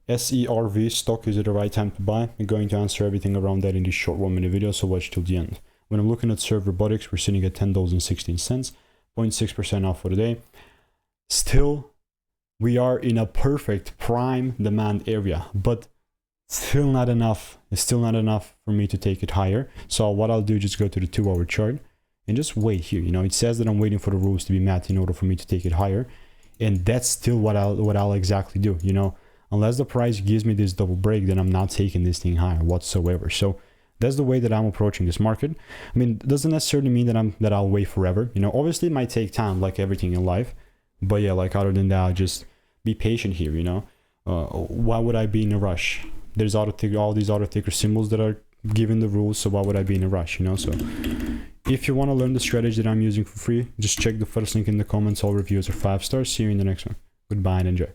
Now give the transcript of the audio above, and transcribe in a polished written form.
SERV stock, is it the right time to buy? I'm going to answer everything around that in this short 1-minute video, so watch till the end. When I'm looking at SERV Robotics, we're sitting at $10.16, 0.6% off for the day. Still, we are in a perfect prime demand area, but still not enough. It's still not enough for me to take it higher. So what I'll do, just go to the 2-hour chart and just wait here. You know, it says that I'm waiting for the rules to be met in order for me to take it higher, and that's still what I'll exactly do. You know, unless the price gives me this double break, then I'm not taking this thing higher whatsoever. So that's the way that I'm approaching this market. I mean, it doesn't necessarily mean that I'll wait forever. You know, obviously it might take time, like everything in life. But yeah, like other than that, I'll just be patient here. You know, why would I be in a rush? There's all these auto ticker symbols that are given the rules, so why would I be in a rush? You know, so if you want to learn the strategy that I'm using for free, just check the first link in the comments. All reviews are 5 stars. See you in the next one. Goodbye and enjoy.